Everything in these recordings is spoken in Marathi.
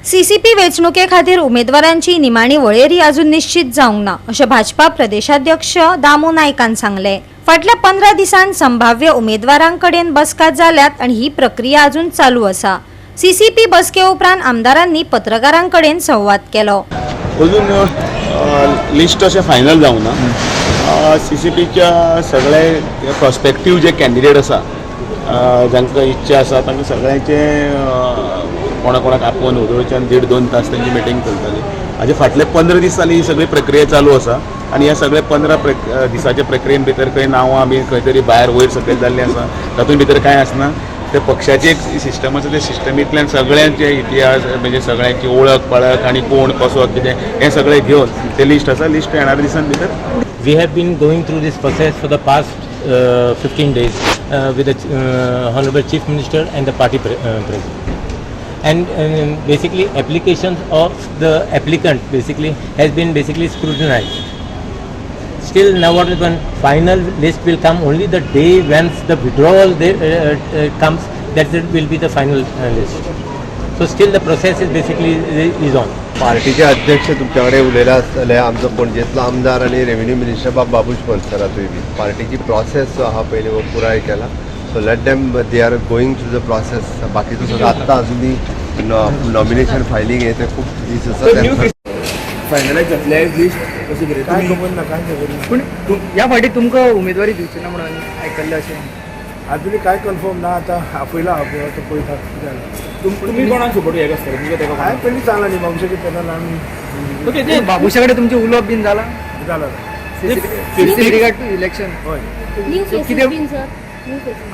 सीसीपी वेचणुके खातीर उमेदवारांची निमाणी वळेरी अजून निश्चित जावंक ना अशें भाजपा प्रदेशाध्यक्ष दामू नायकान सांगले। फाटल्या 15 दिसांत संभाव्य उमेदवारांकडेन बसका जाल्यात आनी ही प्रक्रिया अजून चालू आसा। सीसीपी बसके उपरांत आमदारांनी पत्रकारांकडेन संवाद केलो। अजून लिस्ट अशें फायनल जावंक ना। सीसीपीच्या सगळे प्रॉस्पेक्टीव जे कॅन्डिडेट आसा जांकां इच्छा आसा तांकां सगळ्यांचे कोणाक आपोवन उदोळच्यान 1.5-2 तास त्यांची मिटींग चलतली। हाजे फाटले 15 दीस जाली ही सगळी प्रक्रिया चालू आसा आनी ह्या सगळे 15 दिसाच्या प्रक्रियेन भितर खंय नांवां बी खंय तरी भायर वयर सकयल जाल्लीं आसा, तातूंत भितर कांय आसना। ते पक्षाची एक सिस्टम आसा, ते सिस्टमींतल्यान सगळ्यांचे इतिहास म्हणजे सगळ्यांची ओळख पळख आनी कोण कसो कितें हें सगळें घेवन ते लिस्ट आसा, लिस्ट येणाऱ्या दिसां भितर। We have been going through this process for the past 15 days with the Honorable Chief Minister and the party president. And basically applications of the applicant has been scrutinized. Still now what is one final list will come only the day once the withdrawal comes, that will be the final list. So still the process is on. पार्टीचे अध्यक्ष तुमच्याकडे उलयला आसतले आमचो पणजेंतलो आमदार आनी रेव्हेन्यू मिनिस्टर बाबूश पंचकरातूय बी पार्टीची प्रोसेस जो आहा पयली वो पुराय केला। So let them they are going through the process. बाकीचो सगळो आत्तां अजुनी नॉमिनेशन फायलींग हे ते खूब दीस आसा। फायनलायज जातले लिस्ट कशी कितें काय खबर ना, काय खबर ना। पूण ह्या फाटी तुमकां उमेदवारी दिवची ना म्हणून आयकल्लें अशें आजुनी काय कन्फर्म ना। आतां आपयला तो पळयता कितें जालें। तुमी कोणाक सपोर्ट हें आसतलें तुमच्या तेका हांवें पयलीं सांगलां न्ही वंशकी तेन्ना आमी बाबुशा कडेन तुमचें उलोवप बीन जाला रिगार्ड टू इलेक्शन। हय कितें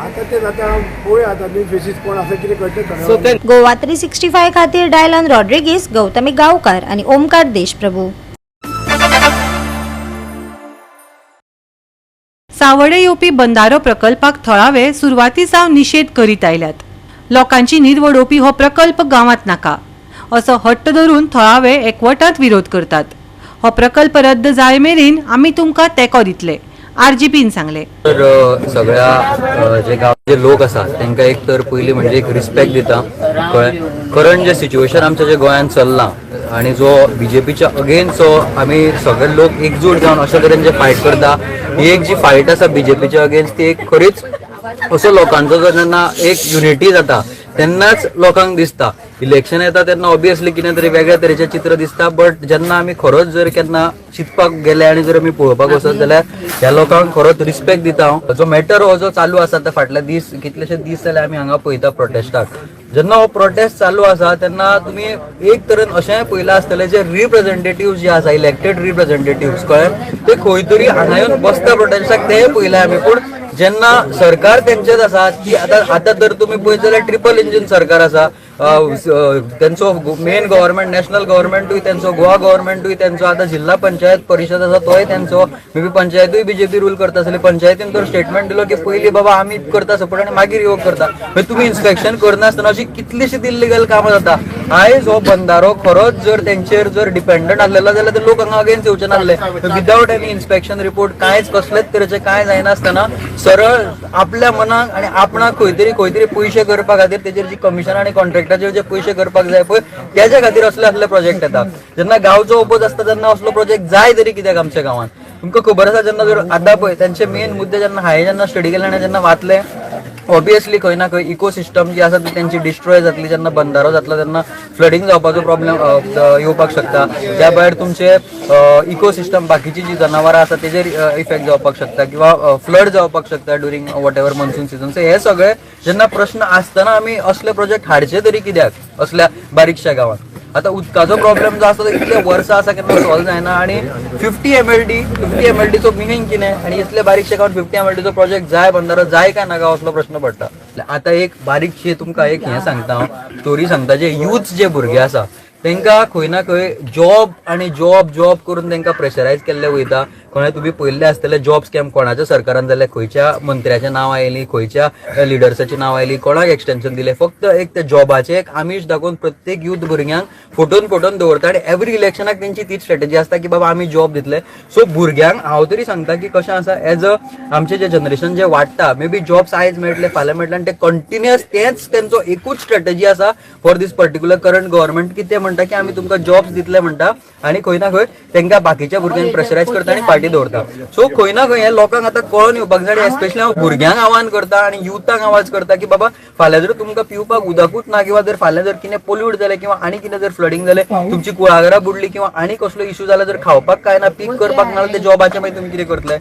आता ते जाता पळोवया आतां न्यू फेसीस कोण आसा कितें कळटा। गोवा 365 खातीर डायलन रॉड्रिगीस, गौतमी गांवकार आनी ओमकार देशप्रभू। सावडे येवपी बंधारो प्रकल्पाक थळावे सुरवातीसावन निशेध करीत आयल्यात। लोकांची न्हीद वडोवपी हो प्रकल्प गांवांत नाका असो हट्ट धरून थळावे एकवटात विरोध करतात। हो प्रकल्प रद्द जाय मेरेन आमी तुमकां तेंको दितले, आरजीपीन सांगले। तर सगळ्या जे गांवचे लोक आसा तांकां एक तर पयली म्हणजे एक रिस्पेक्ट दिता। करंट जे सिच्युएशन आमच्या जे गोंयांत चल्लां आनी जो बीजेपीच्या अगेन्स्ट जो आमी सगळे लोक एकजूट जावन अशे तरेन जे फायट करता, ही एक जी फायट आसा बीजेपीच्या अगेन्स्ट ती एक खरीच असो लोकांचो जो जेन्ना एक युनिटी जाता तेन्नाच लोकांक दिसता। इलेक्शन येता तेन्ना ऑब्वियसली कितें तरी वेगळ्या तरेचें चित्र दिसता, बट जेन्ना आमी खरोच जर केन्ना चिंतपाक गेले आनी जर आमी पळोवपाक वचत जाल्यार ह्या लोकांक खरोच रिस्पेक्ट दिता हांव। जो मॅटर हो जो चालू आसा ते फाटल्या कितलेशे दीस जाल्यार आमी हांगा पळयता प्रोटेस्टाक। जेन्ना हो प्रोटेस्ट चालू आसा तेन्ना तुमी एक तरेन अशें पळयलां आसतलें जे रिप्रेझेंटेटिव्ह जे आसा इलेक्टेड रिप्रेझेंटेटिव्ह कळ्ळें ते खंय तरी हांगा येवन बसता प्रोटेस्टाक, ते पळयलां आमी। पूण जेन्ना सरकार तेंचेच आसा की आतां तर तुमी पळयत जाल्यार ट्रिपल इंजिन सरकार आसा, तेंचो मेन गव्हर्नमेंट नॅशनल गव्हर्नमेंटूय तेंचो, गोवा गव्हर्नमेंटूय तेंचो, आतां जिल्हा पंचायत परिशद आसा तोय तेंचो, मे बी पंचायतूय बीजेपी रूल करता आसली। पंचायतीन तर स्टेटमेंट दिलो की पयली बाबा आमी करता सपोर्ट आनी मागीर योग करता। मागीर तुमी इन्स्पेक्शन करनासतना अशी कितलीशीं इल्लिगल कामां जाता। आयज हो बंधारो खरोच जर तेंचेर जर डिपेंडंट आसलेलो जाल्यार ते लोक हांगा अगेन्स्ट येवचे नासले। विदाउट एनी इन्स्पेक्शन रिपोर्ट कांयच कसलेच तरेचे कांय जायनासतना सरळ आपल्या मनाक आनी आपणाक खंय तरी पयशे करपा खातीर तेजेर जी कमिशन आनी कॉन्ट्रॅक्टाचेर जे पयशे करपाक जाय पळय त्याच्या खातीर असले प्रोजेक्ट येता। जेन्ना गांवचो ओपोज आसता तेन्ना असलो प्रोजेक्ट जाय तरी कित्याक आमच्या गांवांत। तुमकां खबर आसा जेन्ना जर आतां पळय तेंचे मेन मुद्दे जेन्ना हांवें जेन्ना स्टडी केले आनी जेन्ना वाचले, ऑब्वियसली खंय ना खंय इकोसिस्टम जी आसा ती तेंची डिस्ट्रॉय जातली। जेन्ना बंधारो जातलो तेन्ना फ्लडिंग जावपाचो प्रॉब्लेम येवपाक शकता। त्या भायर तुमचे इकोसिस्टम बाकीची जी जनावरां आसा तेजेर इफेक्ट जावपाक शकता किंवा फ्लड जावपाक शकता during what ever monsoon season. So हे सगळे जेन्ना प्रश्न आसतना आमी असले प्रोजेक्ट हाडचे तरी कित्याक असल्या बारीकशा गांवांत। आतां उदकाचो प्रॉब्लेम जो आसा तो इतले वर्सां आसा केन्ना सॉल्व जायना आनी 50 MLDचो मिनींग कितें आनी इतले बारीकशे गांवांत 50 MLDचो प्रोजेक्ट जाय बंधारो जाय काय नाका असलो प्रश्न पडटा। आतां एक बारीकशी तुमकां एक हें सांगता हांव, स्टोरी सांगता। जे यूथ जे भुरगे आसा तांकां खंय ना खंय जॉब आनी जॉब करून तांकां प्रेशरायज केल्ले वयता. कोणा तुम्ही पळयल्ले आसतले जॉब स्कॅम कोणाच्या सरकारान जाल्यार खंयच्या मंत्र्याचें नांव आयलीं, खंयच्या लिडर्साची नांव आयलीं, कोणाक एक्सटेन्शन दिलें. फक्त एक ते जॉबाचें एक आमिश दाखोवन प्रत्येक युथ भुरग्यांक फोटोन दवरता आनी एवरी इलेक्शनाक तेंची तीच स्ट्रॅटेजी आसता की बाबा आमी जॉब दितले. सो भुरग्यांक हांव तरी सांगता की कशें आसा एज अ आमचें जें जनरेशन जें वाडटा मे बी जॉब्स आयज मेळटले फाल्यां मेळटले आनी ते कंटिन्युअस तेंच तेंचो एकूच स्ट्रॅटेजी आसा for these particular current government की ते म्हणटा की आमी तुमकां जॉब्स दितले म्हणटा आनी खंय ना खंय तांकां बाकीच्या भुरग्यांक प्रेशरायज करता आनी पार्टी दवरता. सो खंय ना खंय हे लोकांक आतां कळून येवपाक जाय. एस्पेशली हांव भुरग्यांक आव्हान करता आनी युथांक आवाज करता की बाबा फाल्यां जर तुमकां पिवपाक उदकूच ना किंवा जर फाल्यां जर कितें पोल्यूट जालें किंवा आनी कितें जर फ्लडिंग जालें, तुमची कुळागरां बुडली किंवा आनी कसलो इश्यू जाला, जर खावपाक काय ना, पीक करपाक ना, ते जॉबाचे मागीर तुमी कितें करतले.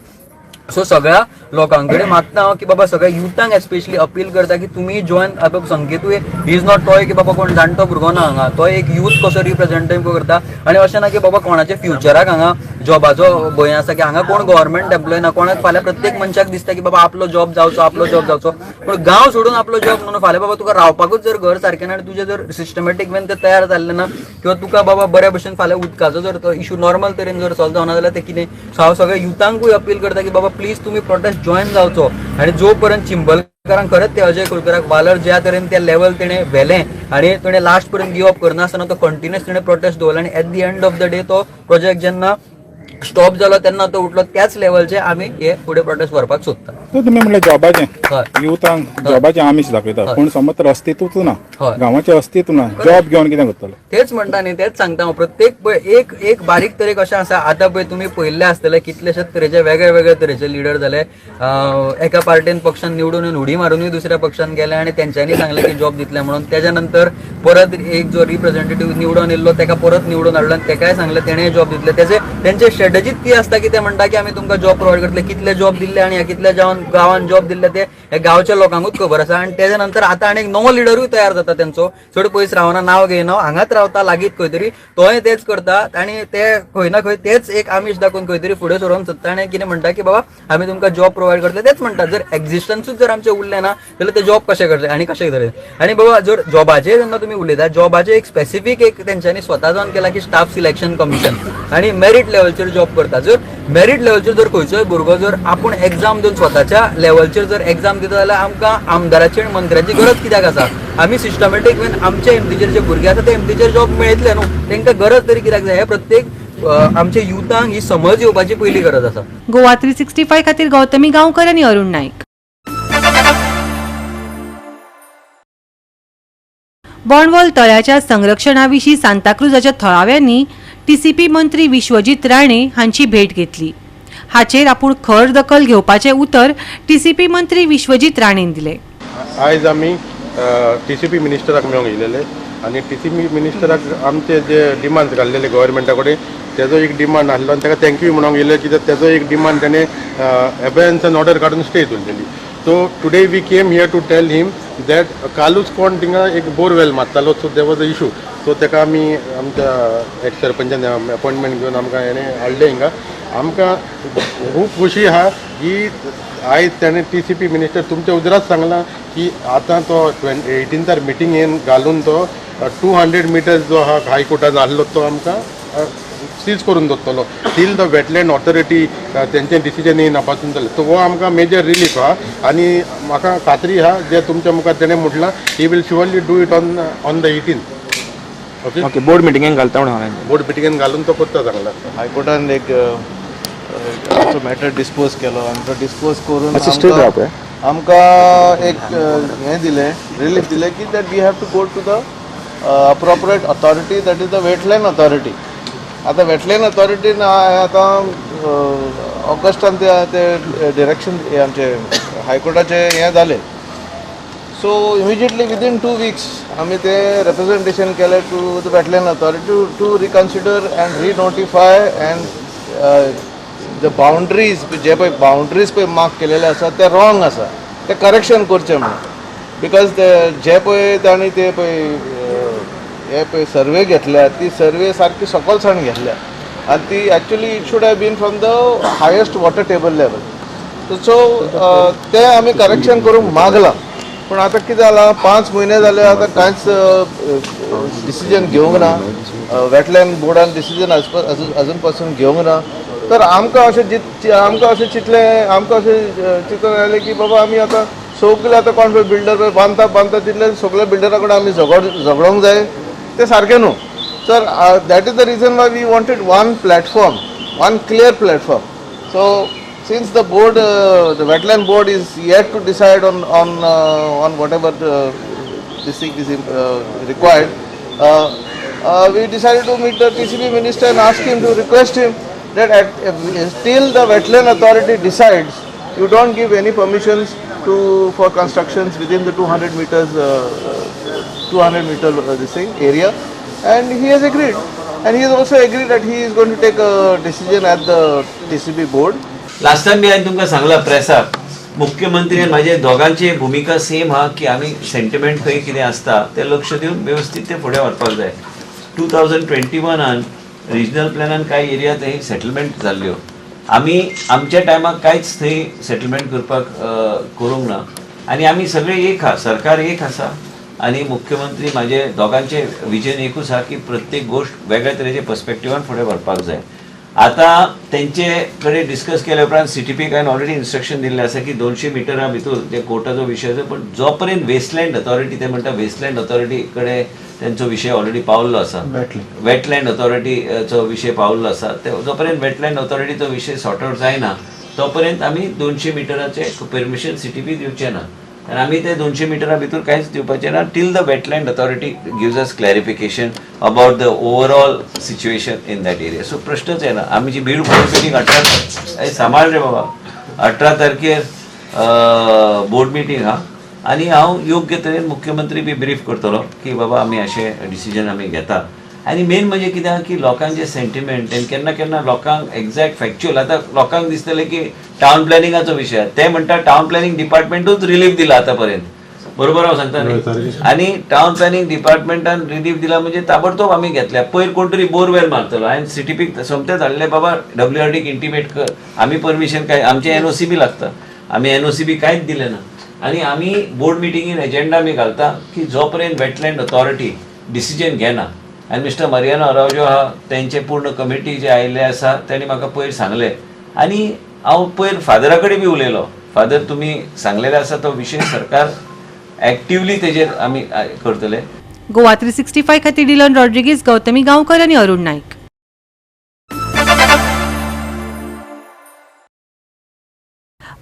सो सगळ्या लोकांकडे मागता हांव की बाबा सगळ्या युथांक एस्पेशली अपील करता की तुमी जॉइन. आतां संकेतूय इज नॉट टॉय की बाबा कोण जाणटो भुरगो ना हांगा, तो एक युथ कसो रिप्रेझेंटेटिव्ह करता आनी अशें ना की बाबा कोणाच्या फ्युचराक हांगा जॉबाचो भंय आसा की हांगा कोण गव्हर्मेंट एम्प्लॉय ना. कोणाक फाल्यां प्रत्येक मनशाक दिसता की बाबा आपलो जॉब जावचो पूण गांव सोडून आपलो जॉब न्हू. फाल्यां बाबा तुका रावपाकूच जर घर सारकें ना आनी तुजें जर सिस्टमॅटीक वेन ते तयार जाल्लें ना किंवा तुका बाबा बऱ्या भशेन फाल्यां उदकाचो जर तो इश्यू नॉर्मल तरेन जर सॉल्व जावना जाल्यार ते कितें. सो हांव सगळ्या युथांकूय अपील करता की बाबा प्लीज तुमी प्रोटेस्ट जॉइन जावचो आनी जो पर्यंत चिंबलकारांक खरंच ते अजय कुलकर्णाक वालर ज्या तरेन त्या लेवल तेणें व्हेलें आनी तेणें लास्ट पर्यंत गिव अप करनासतना तो कंटिन्युअस तेणें प्रोटेस्ट दवरला आनी at the end of the day तो प्रोजेक्ट जेन्ना स्टॉप जालो तेन्ना तो उठलो. त्याच लेवलचे आमी हे फुडें प्रोटेस्ट व्हरपाक सोदता. तुम्ही म्हणले जॉबाचें हय युथांक जॉबाचें आमिश दाखयता हय. पूण समज तर अस्तित्वच ना, हय. गांवाचें अस्तित्व ना, जॉब घेवन कितें करतले. तेच म्हणटा न्ही, तेच सांगता हांव. प्रत्येक पळय एक बारीक तरेक अशें आसा. आतां पळय तुमी पळयल्ले आसतले कितलेशेच तरेचे वेगळे तरेचे लिडर जाले. एका पार्टीन पक्षान निवडून येवन उडी मारूनय दुसऱ्या पक्षान गेले आनी तेंच्यांनी सांगलें की जॉब दितले म्हणून. तेज्या नंतर परत एक जो रिप्रेझेंटेटिव्ह निवडून येयल्लो ताका परत निवडून हाडलो आनी ताकाय सांगलें तेणें जॉब दितले. तेंचे स्ट्रॅटेजीच ती आसता की ते म्हणटा की आमी तुमकां जॉब प्रोवायड करतले. कितले जॉब दिल्ले आनी ह्या कितल्या गांवांत जॉब दिल्ले ते हे गांवच्या लोकांकूच खबर आसा. आनी तेज्या नंतर आतां आनी एक नवो लिडरूय तयार जाता तेंचो. चड पयस रावना, नांव घेयना, हांगाच रावता लागींच खंय तरी, तोय तेच करता आनी ते खंय ना खंय तेच एक आमिश दाखोवन खंय तरी फुडें सरोन सोदता आनी कितें म्हणटा की बाबा आमी तुमकां जॉब प्रोवायड करतले. तेच म्हणटा जर एक्झिस्टन्सूच जर आमचें उरलें ना जाल्यार ते जॉब कशें करतले आनी कशें करतले. आनी बाबा जर जॉबाचेर जेन्ना तुमी उलयता, जॉबाचेर एक स्पेसिफीक एक तेंच्यांनी स्वता जावन केला की स्टाफ सिलेक्शन कमिशन आनी मेरीट लेवलचेर जॉब करता. जर मेरीट लेवलचेर जर खंयचोय भुरगो जर आपूण एग्जाम दिवन स्वताच्या लेवलचेर जर एग्जाम दिता जाल्यार आमकां आमदाराची आनी मंत्र्याची गरज कित्याक आसा. आमी सिस्टमॅटीक वेन आमच्या एमटीचेर जे भुरगे आसा ते एमटीचेर जॉब मेळटले न्हू, तांकां गरज तरी कित्याक जाय. हे प्रत्येक आमच्या युथांक ही समज येवपाची पयली गरज आसा. गोवा 365 खातीर गौतमी गांवकर आनी अरुण नाईक. बोंडवल तळ्याच्या संरक्षणा विशीं सांताक्रुजाच्या थळाव्यांनी टीसीपी मंत्री विश्वजीत राणे हांची भेट घेतली. हाचेर आपूण खर दखल घेवपाचें उतर टीसीपी मंत्री विश्वजीत राणेन दिलें. आयज आमी टीसीपी मिनिस्टराक मेळूंक येयलेले आनी टीसीपी मिनिस्टराक आमचे जे डिमांड्स घाल्लेले गव्हर्मेंटा कडेन तेजो एक डिमांड आसलो आनी ताका थँक्यू म्हणूंक येयले कित्याक तेजो एक डिमांड ताणें एबेन्स एन ऑर्डर काडून स्टे उरलेली. So today we came here to tell him that कालूच कोण थिंगा एक बोरवेल मारतालो. So there was a issue. So ताका आमी आमच्या एक्स सरपंचान अपॉयंटमेंट घेवन आमकां हेणें हाडलें हिंगा. आमकां खूब खोशी आहा की आयज ताणें टीसीपी मिनिस्टर तुमच्या उजरात सांगलां की आतां तो 18 मिटिंगेन घालून तो 200 मिटर्स जो आहा हायकोर्टान आहलो तो आमकां सीज करून दवरतलो टील द वेटलँड ऑथॉरिटी तेंचें डिसिजन येयना पासून जालें. सो हो आमकां मेजर रिलीफ आहा आनी म्हाका खात्री आहा जे तुमच्या मुखार तेणें म्हटलां ही will surely do it on the 18th. Okay board मिटिंगेन घालता म्हणून हांवें बोर्ड मिटिंगेन घालून तो करता सांगला. हायकोर्टान एक आमचो मॅटर डिस्पोज केलो आनी तो डिस्पोज करून आमकां एक हें दिलें रिलीफ दिलें की that we have to go to the appropriate authority that is the wetland authority. आतां वेटलँड ऑथॉरिटीन आतां ऑगस्टान ते डिरेक्शन आमचे हायकोर्टाचे हें जालें. सो इमिजिएटली विदीन 2 weeks आमी ते रिप्रेझेंटेशन केलें to the wetland authority to reconsider and renotify and the boundaries जे पळय बाउंड्रीज पळय मार्क केलेले आसा ते रॉंग आसा ते करेक्शन करचें म्हणून. बिकॉज ते जे पळय तांणी ते पळय हे पळय सर्वे घेतल्या ती सर्वे सारकी सकलसाण घेतल्या आनी ती actually it should have been from the highest water table level. So ते आमी करेक्शन करूंक मागलां पण आता कितें जालां 5 म्हयने जाले आतां कांयच डिसिजन घेवंक ना. वेटलँड बोर्डान डिसिजन अजून पासून घेवंक ना. तर आमकां अशें चिंतून आयलें की बाबा आमी आतां सगळे आतां कोण बिल्डर बांदता तितले सगळे बिल्डरा कडेन आमी झगडोंक जाय तें सारकें न्हू. तर that is the reason why we wanted one platform, one clear platform. So since the board, the wetland board is yet to decide on whatever this thing is required, we decided to meet the TCP minister and ask him to request him that till the wetland authority decides, you don't give any permissions for constructions within the 200 meter this thing area, and he has agreed, and he has also agreed that he is going to take a decision at the TCP board. Last time मी हांवें तुमकां सांगला प्रेसाक मुख्यमंत्री आनी म्हाजे दोगांची भुमिका सेम हा की आमी सेंटिमेंट खंय कितें आसता तें लक्ष दिवन व्यवस्थीत ते फुडें व्हरपाक जाय. 2021 रिजनल प्लॅनान कांय एरिया थंय सेटलमेंट जाल्ल्यो. आमी आमच्या टायमाक कांयच थंय सेटलमेंट करपाक करूंक ना आनी आमी सगळे एक आहा, सरकार एक आसा आनी मुख्यमंत्री म्हाजे दोगांचे विजन एकूच आहा की प्रत्येक गोष्ट वेगळ्या तरेच्या पर्स्पेक्टिवान फुडें व्हरपाक जाय. आता तेंचे कडेन डिस्कस केल्या उपरांत CTP हांवें ऑलरेडी इन्स्ट्रक्शन दिल्लें आसा की 200 मिटरा भितर ते कोर्टाचो विशय आसा. पण जो पर्यंत वेस्टलँड अथॉरिटी ते म्हणटा वेस्टलँड अथॉरिटी कडेन तेंचो विशय ऑलरेडी पावल्लो आसा. वेटलँड अथॉरिटीचो विशय पावल्लो आसा. जो पर्यंत वेटलँड अथॉरिटीचो विशय सॉर्ट आउट जायना तो पर्यंत आमी 200 मिटराचे परमिशन CTP दिवचें ना आनी आमी ते 200 मिटरा भितर कांयच दिवपाचें ना till the wetland authority gives us clarification about the overall situation in that area. So प्रश्नच येना. आमची बीड बोर्ड मिटींग 18 सांबाळ रे बाबा 18 तारखेर बोर्ड मिटींग हा आनी हांव योग्य तरेन मुख्यमंत्री बी ब्रीफ करतलो की बाबा आमी अशें डिसिजन आमी घेता. आनी मेन म्हणजे कित्याक की लोकांचे सेंटिमेंट आनी केन्ना केन्ना लोकांक एक्झॅक्ट फॅक्च्युअल आतां लोकांक दिसतलें की टावन प्लॅनिंगाचो विशय ते म्हणटा टावन प्लॅनिंग डिपार्टमेंटूच रिलीफ दिला आतां पर्यंत. बरोबर हांव सांगता न्ही. आनी टावन प्लॅनिंग डिपार्टमेंटान रिलीफ दिला म्हणजे ताबडतोब आमी घेतल्या. पयर कोण तरी बोरवेल मारतलो हांवें CTPक सोमते धाडले बाबा WRDक इंटिमेट कर आमी परमिशन काय आमचे NOC बी लागता. आमी NOC बी कांयच दिलें ना आनी आमी बोर्ड मिटिंगेन एजेंडा आमी घालता की जो पर्यंत वेटलँड अथॉरिटी डिसिजन घेना. आनी मिस्टर मरियानो अरावजो आहा तेंचे पूर्ण कमिटी जे आयिल्ले आसा तेणी म्हाका पयर सांगलें आनी हांव पयर फादरा कडेन बी उलयलो. फादर तुमी सांगलेले आसा तो विशय सरकार एक्टिवली तेजेर आमी करतले. गोवा 365 खातीर डिलन रॉड्रिगीज, गौतमी गांवकर आनी अरुण नाईक.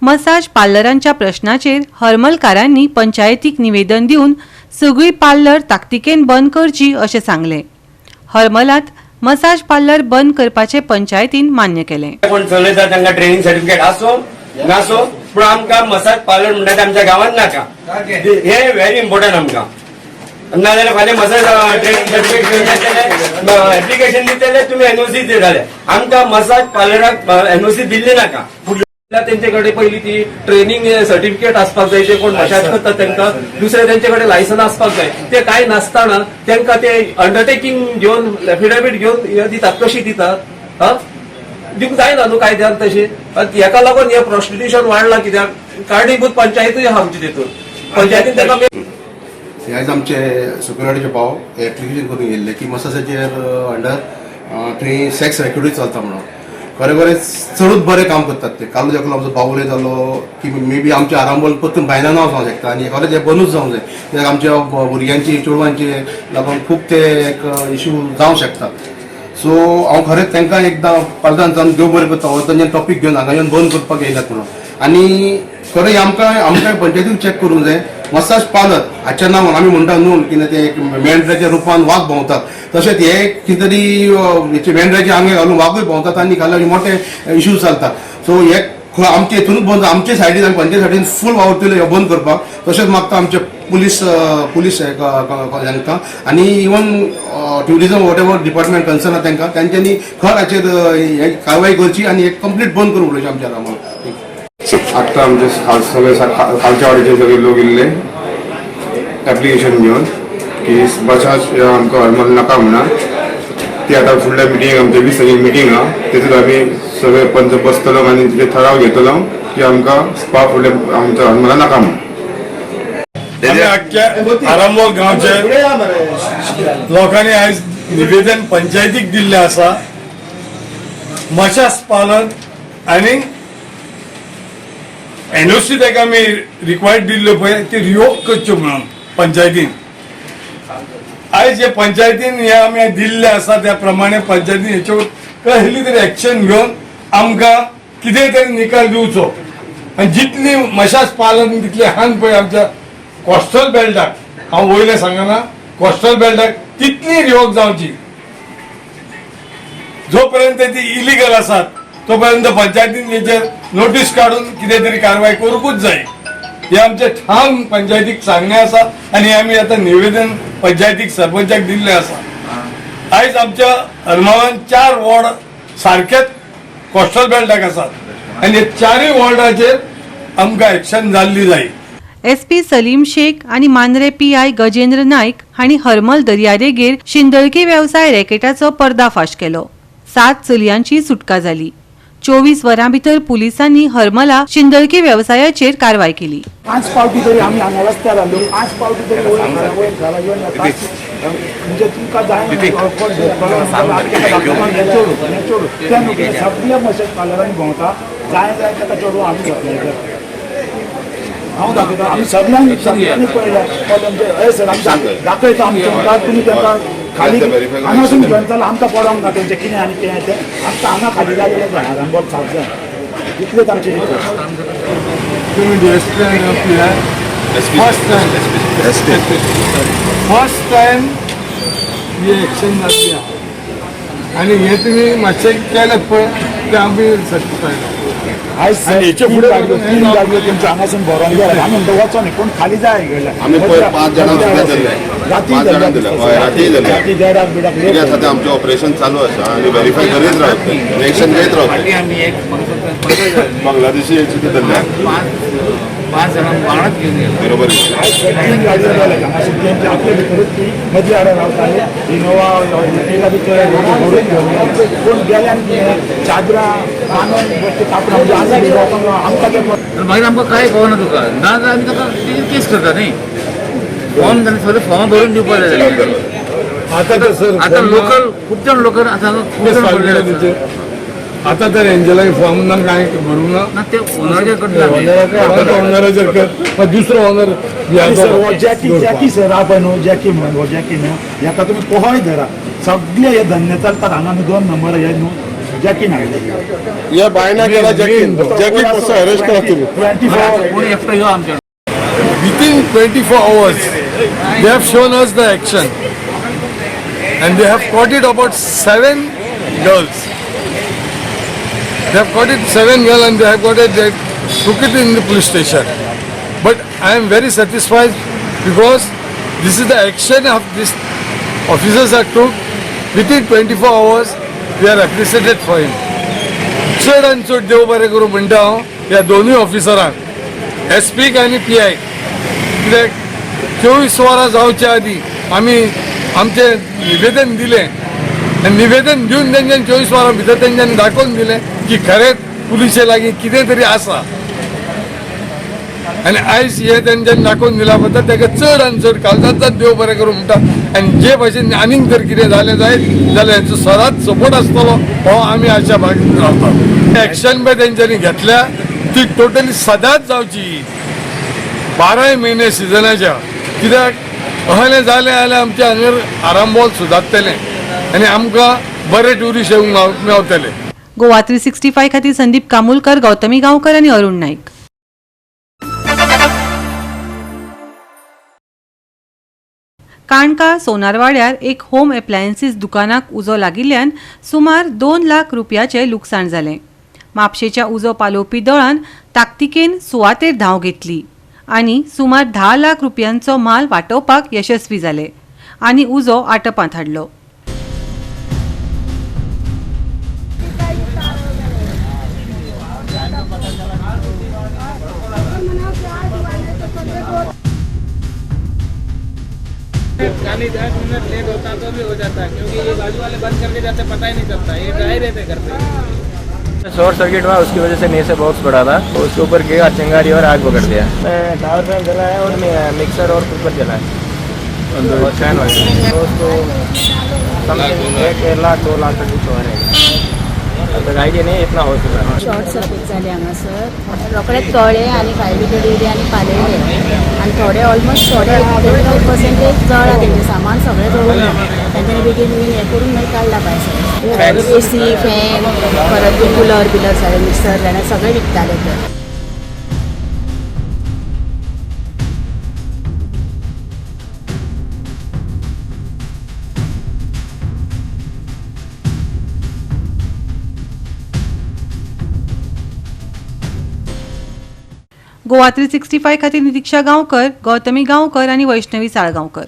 मसाज पार्लरांच्या प्रश्नाचेर हरमलकारांनी पंचायतीक निवेदन दिवन सगळी पार्लर ताकतिकेन बंद करची अशें सांगलें. हरमलात मसाज पार्लर बंद करपाचे पंचायतीन मान्य केलें. कोण चलयता तांकां ट्रेनिंग सर्टिफिकेट आसो नासो पूण आमकां मसाज पार्लर म्हणटा ते आमच्या गांवांत नाका. हे व्हेरी इम्पॉर्टंट आमकां. नाजाल्यार फाल्यां मसाज ट्रेनिंग सर्टिफिकेट एप्लिकेशन दितले तुमी NOC दिताले. आमकां मसाज पार्लराक NOC दिल्ली नाका. तेंचे कडेन पयली ती ट्रेनिंग सर्टिफिकेट आसपाक जाय. ते कोण मसाज करता तांकां दुसरे तेंचे कडेन लायसन आसपाक जाय. ते कांय नासतना तांकां ते अंडरटेकिंग घेवन एफिडेविट घेवन दितात. कशी दितात दिवंक जायना न्हू कायद्यान तशी. हेका लागून हे प्रॉस्टिट्युशन वाडलां कित्याक कारणीभूत पंचायतूय आहा आमचे तितून. पंचायतीन ताका आयज आमचे सुपरिटेंडंटाचे भाव एप्लिकेशन करून येयल्ले की मसाजाचेर अंडर थंय सेक्स रेकॉर्डूय चलता म्हणून. खरें चडूच बरें काम करतात ते. कालू तेका आमचो भाव उलय जालो की मे बी आमचे आरांबोल परतून भायल्यान नांव जावंक शकता आनी खरें तें बंदूच जावंक जाय. कित्याक आमच्या भुरग्यांची चेडवांचे लागून खूब ते एक इश्यू जावंक शकता. सो हांव खरेंच तांकां एकदां प्रधान देव बरें करता हो तेंचे टॉपीक घेवन हांगा येवन बंद करपाक येयल्यात म्हणून. आनी खरें आमकां पंचायतीन चॅक करूंक जाय. मसाज पार्लर हाच्या नांवान आमी म्हणटा न्हू कितें ते एक मेंढऱ्याच्या रुपान वाघ भोंवतात तशेंच हे कितें तरी मेंढऱ्याचे आंगे घालून वाघूय भोंवतात आनी घालून मोठे इश्यू चलतात. सो हे आमचे हितूनच बंद आमचे सायडीन आमी पंचायत सायडीन फूल वावरतले हे बंद करपाक. तशेंच मागता आमचे पुलीस हांकां आनी even tourism what ever department concern आहा तांकां तांच्यांनी खर हाचेर कारवाय करची आनी एक कंप्लीट बंद करून उडोवचें आमच्या रामाक. आत्ता आमचे सगळे खालच्या वाडीचे सगळे लोक इल्ले एप्लिकेशन घेवन की मसाज आमकां हरमल नाका म्हणा. ती आतां फुडल्या मिटींग आमच्या 20 तारखेक मिटींग आहा. तेतूंत आमी सगळे पंच बसतलो आनी ते ठराव घेतलो की आमकां स्पा फुडल्या आमच्या हरमला नाका म्हणून. आम्ही अख्ख्या आरामोल गावचे लोकांनी आज निवेदन पंचायतीक दिल्ले आसा मशास पालन आणि एनओसी ताका आमी रिक्वायर्ड दिल्ल्यो पळय ती रिवोक करच्यो म्हणून पंचायतीन आयज जे पंचायतीन हे आमी दिल्ले आसा त्या प्रमाणे पंचायतीन हेचेर कसली तरी एक्शन घेवन आमकां कितें तरी निकाल दिवचो आनी जितली मशास पालन तितले हान पळय आमच्या कोस्टल बेल्टाक हांव वयले सांगना कोस्टल बेल्टाक तितली रिवोक जावची जोपर्यंत ती इलिगल आसात तोपर्यंत पंचायतीन हेचेर नोटीस काढून कितें तरी कारवाय करूकूच जाय हे आमचे ठाम पंचायतीक सांगणे आसा आनी आमी आतां निवेदन पंचायतीक सरपंचाक दिल्लें आसा आयज आमच्या हरमाळान 4 वॉर्ड सारकेच कोस्टल बेल्टाक आसात आनी हे 4 वॉर्डाचेर आमकां एक्शन जाल्ली जाय एसपी सलीम शेख आणि मांद्रे पीआय गजेंद्र नाईक हांणी हरमल दर्यादेगेर शिंदळकी वेवसाय रॅकेटाचो पर्दाफाश केलो 7 चलयांची सुटका जाली 24 वरां भितर पुलिसांनी हरमला शिंदळकी वेवसायाचेर कारवाय केली 5 पावटी तरी आमी हांगा रस्त्यार आलो 5 पावटी तरी वयर घरा येवन येता म्हणजे तुमकां जाय त्या न्हू सगळ्या मशाज पार्लरांनी भोंवता जाय जाय ताका चडून आमी घेतले हांव दाखयता आमी सगळ्यांनी पळयल्या हय सर आमी दाखयता आमी तुमकां तुमी तांकां खाली हांगा वचून घेवन चला आमकां पडोंक ना तेंचें कितें आनी कितें तें आमकां हांगा खाली जालें जाणारां बोट सारकें इतलेंच आमचें फर्स्ट टायम ही एक्शन जाल्ली आहा आनी हें तुमी मातशें केलें पळय तें आमी सॅटिस्फायड आयज हेचे फुडें 3 गाडयो तेंचे हांगासून भरोन गेले आमी म्हणटा वचो न्ही पूण खाली जाय गेले आमी 5 जाणां राती देडाक बिडाक सध्या आमचें ऑपरेशन चालू आसा आनी व्हेरीफाय करीत रावता एक्शन घेत रावता बांगलादेशी हेचे धरल्या 5 जाणां वांगडाच घेवन गेले बरोबर 3 गाडयो गेले हांगासून तेंचे आपले भितरूच ती मदीं हाडून रावताले इनोवा तेला भितर भरून घेवन कोण गेले आनी चादरां बांदून बेश्टे कापड आमकां ते मागीर आमकां कांय कळना तुका ना जाल्यार आमी ताका केस करता न्ही फॉर्म जाल्यार सगळे फॉर्म भरून दिवपाक जाय आता तर सर आतां लोकल खूब जाण लोकल आतां खूब जाण पडलेले आता तर एंजलाक फॉर्म ना काय भरूंक ना ते ओनराचेर करता ओनराचेर कर दुसरो ओनर जॅकी सर हा पळय न्हू जॅकी म्हणून हो जॅकी न्हू हेका तुमी पोहोय धरा सगळे हे धंदे चलतात हांगा न्हू 2 नंबर हे न्हू जॅकीन हाडले या बायना केला जॅकीन कसो अरेस्ट करा तुम्ही 24 कोणी एकटो यो आमच्या within 24 hours they have shown us the action and they have caught it about 7 girls. They have caught it 7 girls and they have got it, they took it in the police station. But I am very satisfied because this is the action of these officers that took. Within 24 hours we are appreciated for him. चड आनी चड देव बरें करूं म्हणटा हांव ह्या दोनूय ऑफिसरांक एसपीक आनी पीआय कित्याक 24 वरां जावच्या आदीं आमी आमचें निवेदन दिलें आनी निवेदन दिवन तेंच्यानी 24 वरां भितर तेंच्यांनी दाखोवन दिलें की खरेंच पुलिशे लागीं कितें तरी आसा आनी आयज हे तेंच्यांनी दाखोवन दिल्या बद्दल ताका चड आनी चड काळजांतल्यान देव बरें करूं म्हणटा आनी जे भाशेन आनीक जर कितें जालें जायत जाल्यार हेचो सदांच सपोर्ट आसतलो हो आमी आशा बाळगीत रावतात एक्शन पळय तेंच्यांनी घेतल्या ती टोटली सदांच जावची 12 म्हयने सिजनाच्या कित्याक अहलें जालें जाल्यार आमच्या हांगर आरांबोल सुदारतलें आनी आमकां बरे ट्युरिस्ट येवंक मेवतले गोवा 365 खातीर संदीप कामुलकर गौतमी गांवकर आणि अरुण नाईक. काणका सोनारवाड्यार एक होम एप्लायन्सीस दुकानाक उजो लागिल्ल्यान सुमार 2 लाख रुपयाचें लुकसाण जालें. म्हापशेच्या उजो पालोवपी दळान ताकतिकेन सुवातेर धांव घेतली आनी सुमार 10 लाख रुपयांचो माल वाटोवपाक यशस्वी जाले आनी उजो आटपांत हाडलो. खाली 10 मिनट लेट होता तो भी हो जाता है क्योंकि ये बाजू वाले बंद करके जाते पता ही नहीं चलता ये ड्राई रहते घर पे शॉर्ट सर्किट हुआ, उसकी वजह से नीचे बॉक्स पड़ा था, तो उसके ऊपर गिरा, चिंगारी और आग पकड़ दिया। टावर फैन जला है और मिक्सर और कुकर जला है और फैन वगैरह, तो उसको समथिंग 1 लाख 2 लाख तक कुछ हो रहे हैं। आता आयडिया नाही इतना हो चुका है। शॉर्ट सर्किट झाले हांगासर रोखडेच तळे आणि फायर ब्रिगेड येयले आणि पालयले आणि थोडे ऑलमोस्ट 25% जळा, तेंचे सामान सगळें जळून तांच्यानी बेगीन हे करून मागीर काडला भायर। AC फॅन परत कुलर बिलर सगळे मिक्सर ग्राइंडर सगळे विकताले ते। गोवा 365 खातीर नितीक्षा गांवकर, गौतमी गांवकर आणि वैष्णवी साळगांवकर.